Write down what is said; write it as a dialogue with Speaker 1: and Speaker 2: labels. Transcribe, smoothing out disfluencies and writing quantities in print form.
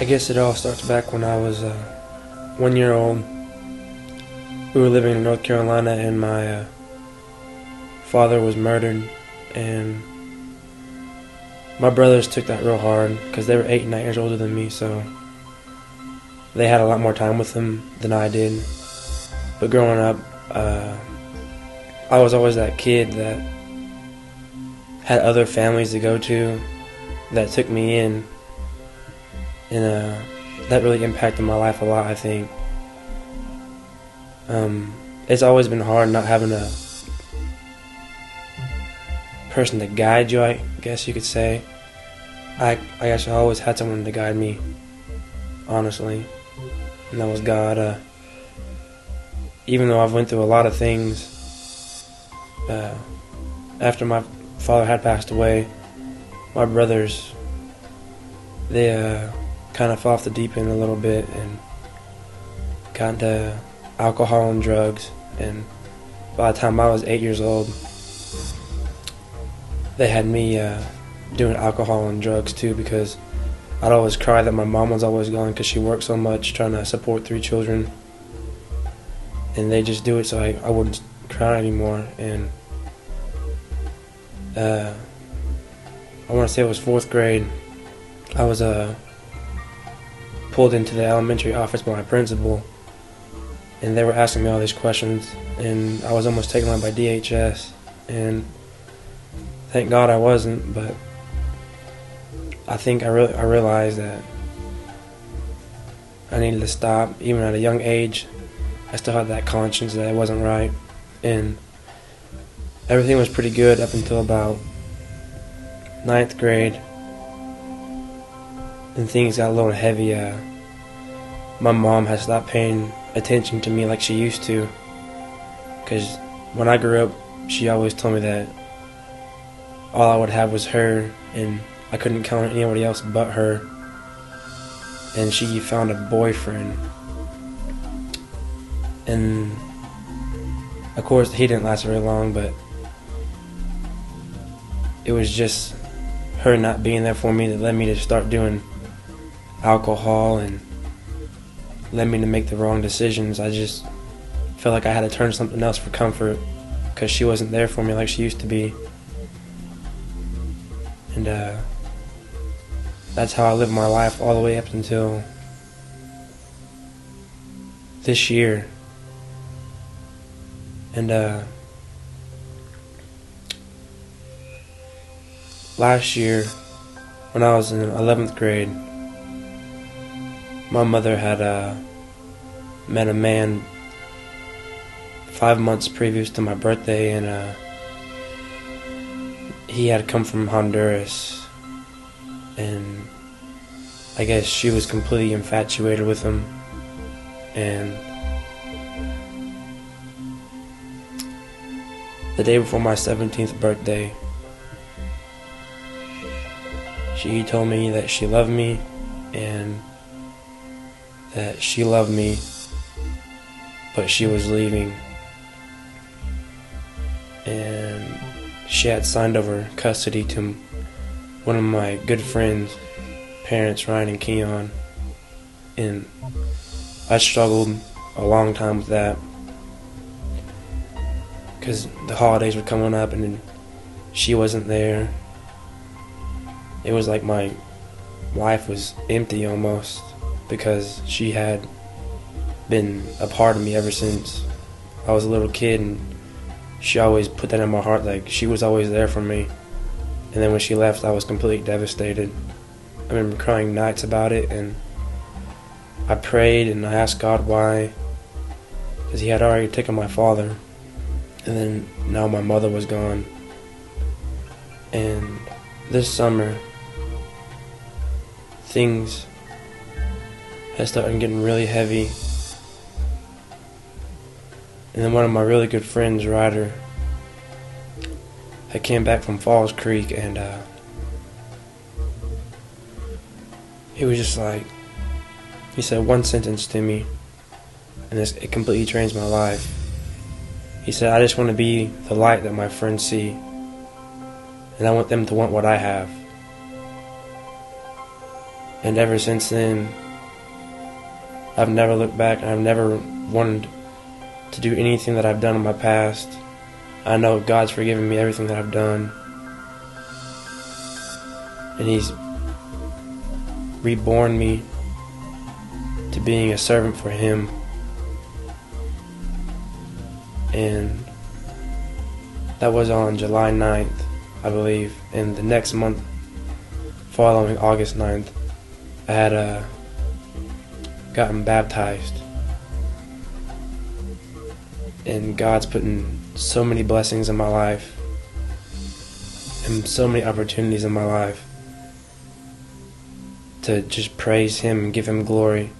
Speaker 1: I guess it all starts back when I was 1 year old. We were living in North Carolina, and my father was murdered, and my brothers took that real hard because they were 8 and 9 years older than me, so they had a lot more time with him than I did. But growing up, I was always that kid that had other families to go to that took me in, and that really impacted my life a lot, I think. It's always been hard not having a person to guide you, I guess you could say. I guess I always had someone to guide me, honestly, and that was God. Even though I've went through a lot of things, after my father had passed away, my brothers, they kind of fell off the deep end a little bit and got into alcohol and drugs, and by the time I was 8 years old, they had me doing alcohol and drugs too, because I'd always cry that my mom was always gone because she worked so much trying to support 3 children, and they just do it so I wouldn't cry anymore. And I want to say it was 4th grade, I was pulled into the elementary office by my principal, and they were asking me all these questions, and I was almost taken away by DHS, and thank God I wasn't. But I think I realized that I needed to stop. Even at a young age, I still had that conscience that it wasn't right, and everything was pretty good up until about 9th grade, and things got a little heavy. My mom had stopped paying attention to me like she used to, because when I grew up, she always told me that all I would have was her, and I couldn't count on anybody else but her. And she found a boyfriend, and of course he didn't last very long, but it was just her not being there for me that led me to start doing alcohol and led me to make the wrong decisions. I just felt like I had to turn to something else for comfort because she wasn't there for me like she used to be. And that's how I lived my life all the way up until this year. And last year, when I was in 11th grade, my mother had met a man 5 months previous to my birthday, and he had come from Honduras, and I guess she was completely infatuated with him. And the day before my 17th birthday, she told me that she loved me and that she loved me, but she was leaving, and she had signed over custody to one of my good friends' parents, Ryan and Keon, and I struggled a long time with that because the holidays were coming up and she wasn't there. It was like my life was empty almost, because she had been a part of me ever since I was a little kid, and she always put that in my heart, like she was always there for me. And then when she left, I was completely devastated. I remember crying nights about it, and I prayed and I asked God why, because he had already taken my father, and then now my mother was gone. And this summer, things had started getting really heavy. And then one of my really good friends, Ryder, had came back from Falls Creek, and he was just like, he said one sentence to me, and it completely changed my life. He said, I just want to be the light that my friends see, and I want them to want what I have. And ever since then, I've never looked back, and I've never wanted to do anything that I've done in my past. I know God's forgiven me everything that I've done, and He's reborn me to being a servant for Him. And that was on July 9th, I believe. And the next month, following August 9th, I had gotten baptized. And God's putting so many blessings in my life and so many opportunities in my life to just praise Him and give Him glory.